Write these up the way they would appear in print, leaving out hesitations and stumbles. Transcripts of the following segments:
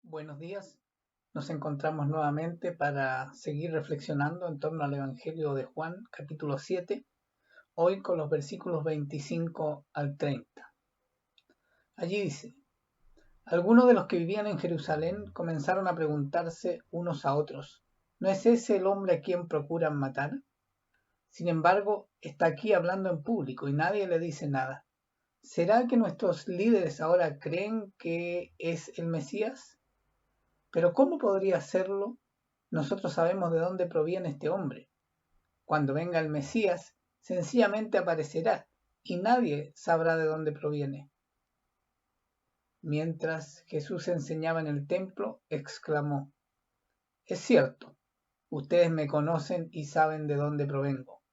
Buenos días. Nos encontramos nuevamente para seguir reflexionando en torno al Evangelio de Juan, capítulo 7, hoy con los versículos 25 al 30. Allí dice: algunos de los que vivían en Jerusalén comenzaron a preguntarse unos a otros: ¿no es ese el hombre a quien procuran matar? Sin embargo, está aquí hablando en público y nadie le dice nada. ¿Será que nuestros líderes ahora creen que es el Mesías? Pero ¿cómo podría serlo? Nosotros sabemos de dónde proviene este hombre. Cuando venga el Mesías, sencillamente aparecerá y nadie sabrá de dónde proviene. Mientras Jesús enseñaba en el templo, exclamó: es cierto, ustedes me conocen y saben de dónde provengo,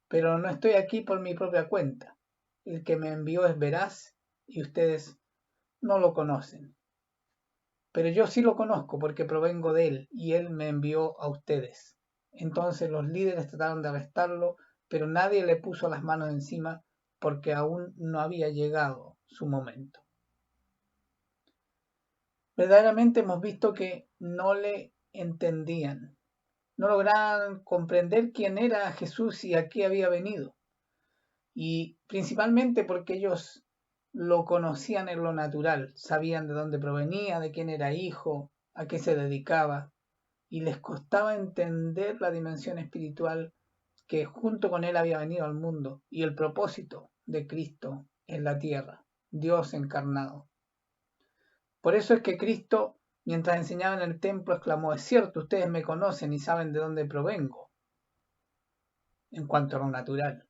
pero no estoy aquí por mi propia cuenta. El que me envió es veraz y ustedes no lo conocen. Pero yo sí lo conozco porque provengo de él y él me envió a ustedes. Entonces los líderes trataron de arrestarlo, pero nadie le puso las manos encima porque aún no había llegado su momento. Verdaderamente hemos visto que no le entendían, no lograban comprender quién era Jesús y a qué había venido. Y principalmente porque ellos lo conocían en lo natural, sabían de dónde provenía, de quién era hijo, a qué se dedicaba, y les costaba entender la dimensión espiritual que junto con él había venido al mundo y el propósito de Cristo en la tierra, Dios encarnado. Por eso es que Cristo, mientras enseñaba en el templo, exclamó: es cierto, ustedes me conocen y saben de dónde provengo en cuanto a lo natural,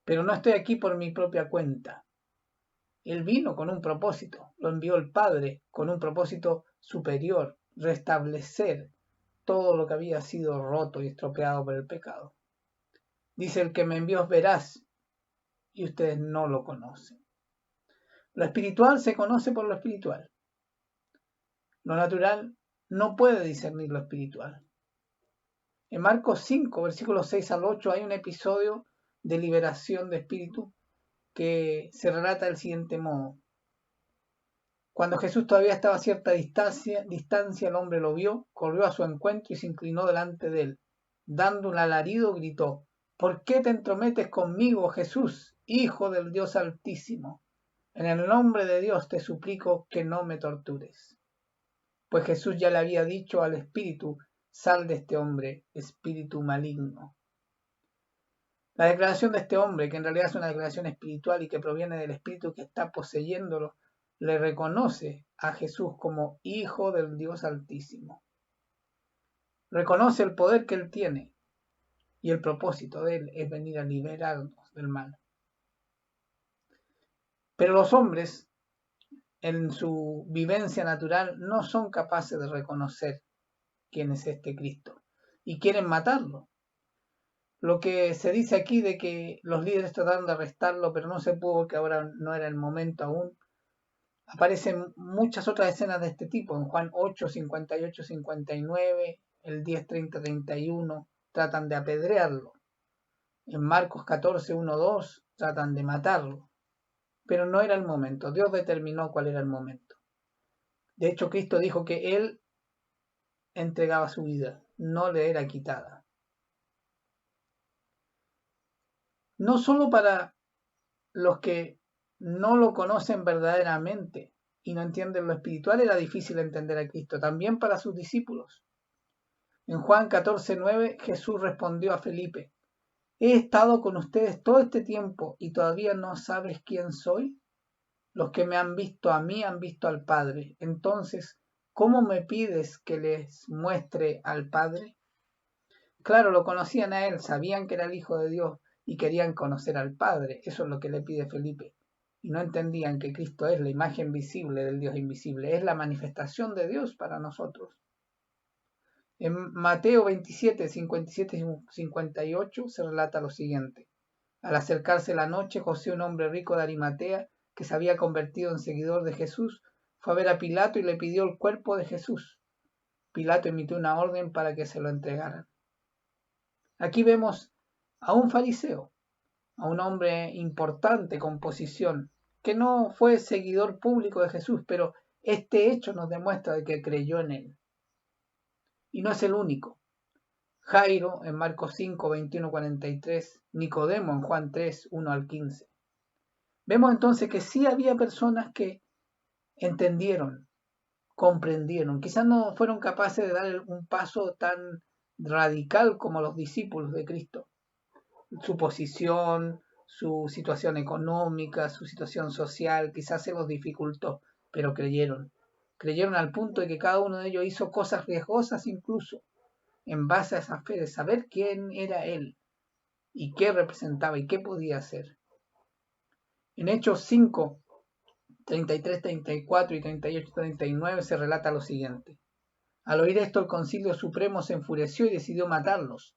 pero no estoy aquí por mi propia cuenta. Él vino con un propósito, lo envió el Padre con un propósito superior: restablecer todo lo que había sido roto y estropeado por el pecado. Dice: el que me envió es veraz y ustedes no lo conocen. Lo espiritual se conoce por lo espiritual. Lo natural no puede discernir lo espiritual. En Marcos 5, versículos 6 al 8, hay un episodio de liberación de espíritu que se relata del siguiente modo. Cuando Jesús todavía estaba a cierta distancia, el hombre lo vio, corrió a su encuentro y se inclinó delante de él. Dando un alarido, gritó: ¿por qué te entrometes conmigo, Jesús, Hijo del Dios Altísimo? En el nombre de Dios te suplico que no me tortures. Pues Jesús ya le había dicho al espíritu: sal de este hombre, espíritu maligno. La declaración de este hombre, que en realidad es una declaración espiritual y que proviene del espíritu que está poseyéndolo, le reconoce a Jesús como Hijo del Dios Altísimo. Reconoce el poder que él tiene y el propósito de él es venir a liberarnos del mal. Pero los hombres, en su vivencia natural, no son capaces de reconocer quién es este Cristo y quieren matarlo. Lo que se dice aquí de que los líderes trataron de arrestarlo, pero no se pudo porque ahora no era el momento aún, aparecen muchas otras escenas de este tipo. En Juan 8, 58, 59, el 10, 30, 31, tratan de apedrearlo. En Marcos 14, 1, 2, tratan de matarlo. Pero no era el momento. Dios determinó cuál era el momento. De hecho, Cristo dijo que Él entregaba su vida, no le era quitada. No solo para los que no lo conocen verdaderamente y no entienden lo espiritual era difícil entender a Cristo, también para sus discípulos. En Juan 14:9 Jesús respondió a Felipe: he estado con ustedes todo este tiempo y todavía no sabes quién soy. Los que me han visto a mí han visto al Padre. Entonces, ¿cómo me pides que les muestre al Padre? Claro, lo conocían a él, sabían que era el Hijo de Dios y querían conocer al Padre. Eso es lo que le pide Felipe. Y no entendían que Cristo es la imagen visible del Dios invisible, es la manifestación de Dios para nosotros. En Mateo 27, 57 y 58 se relata lo siguiente. Al acercarse la noche, José, un hombre rico de Arimatea, que se había convertido en seguidor de Jesús, fue a ver a Pilato y le pidió el cuerpo de Jesús. Pilato emitió una orden para que se lo entregaran. Aquí vemos a un fariseo, a un hombre importante con posición, que no fue seguidor público de Jesús, pero Este hecho nos demuestra de que creyó en él. Y no es el único. Jairo en Marcos 5, 21, 43, Nicodemo en Juan 3, 1 al 15. Vemos entonces que sí había personas que entendieron, comprendieron, quizás no fueron capaces de dar un paso tan radical como los discípulos de Cristo. Su posición, su situación económica, su situación social, quizás se los dificultó, pero creyeron. Creyeron al punto de que cada uno de ellos hizo cosas riesgosas incluso, en base a esa fe de saber quién era Él y qué representaba y qué podía hacer. En Hechos 5, 33, 34 y 38, 39 se relata lo siguiente. Al oír esto, el Concilio Supremo se enfureció y decidió matarlos.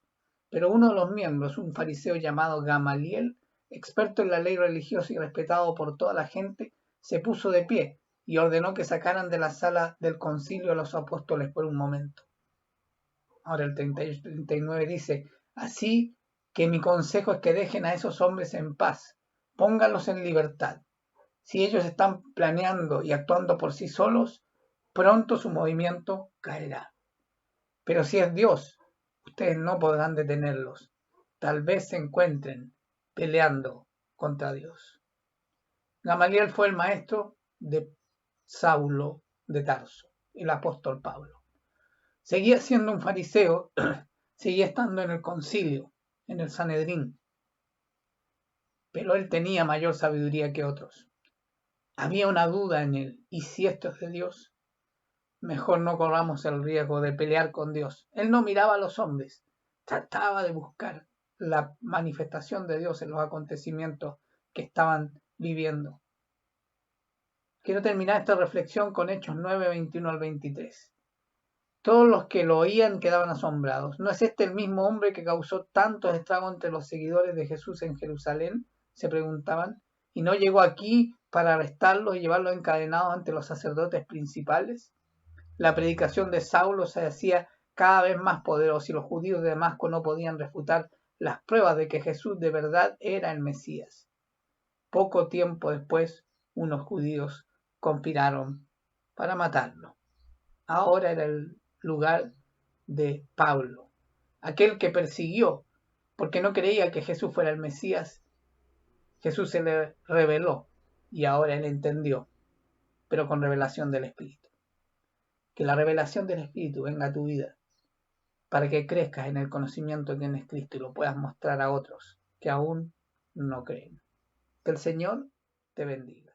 Pero uno de los miembros, un fariseo llamado Gamaliel, experto en la ley religiosa y respetado por toda la gente, se puso de pie y ordenó que sacaran de la sala del concilio a los apóstoles por un momento. Ahora el 38, 39 dice, así que mi consejo es que dejen a esos hombres en paz, pónganlos en libertad. Si ellos están planeando y actuando por sí solos, pronto su movimiento caerá. Pero si es Dios, ustedes no podrán detenerlos. Tal vez se encuentren peleando contra Dios. Gamaliel fue el maestro de Saulo de Tarso, el apóstol Pablo. Seguía siendo un fariseo, seguía estando en el concilio, en el Sanedrín, pero él tenía mayor sabiduría que otros. Había una duda en él, ¿y si esto es de Dios? Mejor no corramos el riesgo de pelear con Dios. Él no miraba a los hombres, trataba de buscar la manifestación de Dios en los acontecimientos que estaban viviendo. Quiero terminar esta reflexión con Hechos 9, 21 al 23. Todos los que lo oían quedaban asombrados. ¿No es este el mismo hombre que causó tantos estragos entre los seguidores de Jesús en Jerusalén? Se preguntaban. ¿Y no llegó aquí para arrestarlos y llevarlos encadenados ante los sacerdotes principales? La predicación de Saulo se hacía cada vez más poderosa y los judíos de Damasco no podían refutar las pruebas de que Jesús de verdad era el Mesías. Poco tiempo después, unos judíos conspiraron para matarlo. Ahora era el lugar de Pablo, aquel que persiguió porque no creía que Jesús fuera el Mesías. Jesús se le reveló y ahora él entendió, pero con revelación del Espíritu. Que la revelación del Espíritu venga a tu vida para que crezcas en el conocimiento de quién es Cristo y lo puedas mostrar a otros que aún no creen. Que el Señor te bendiga.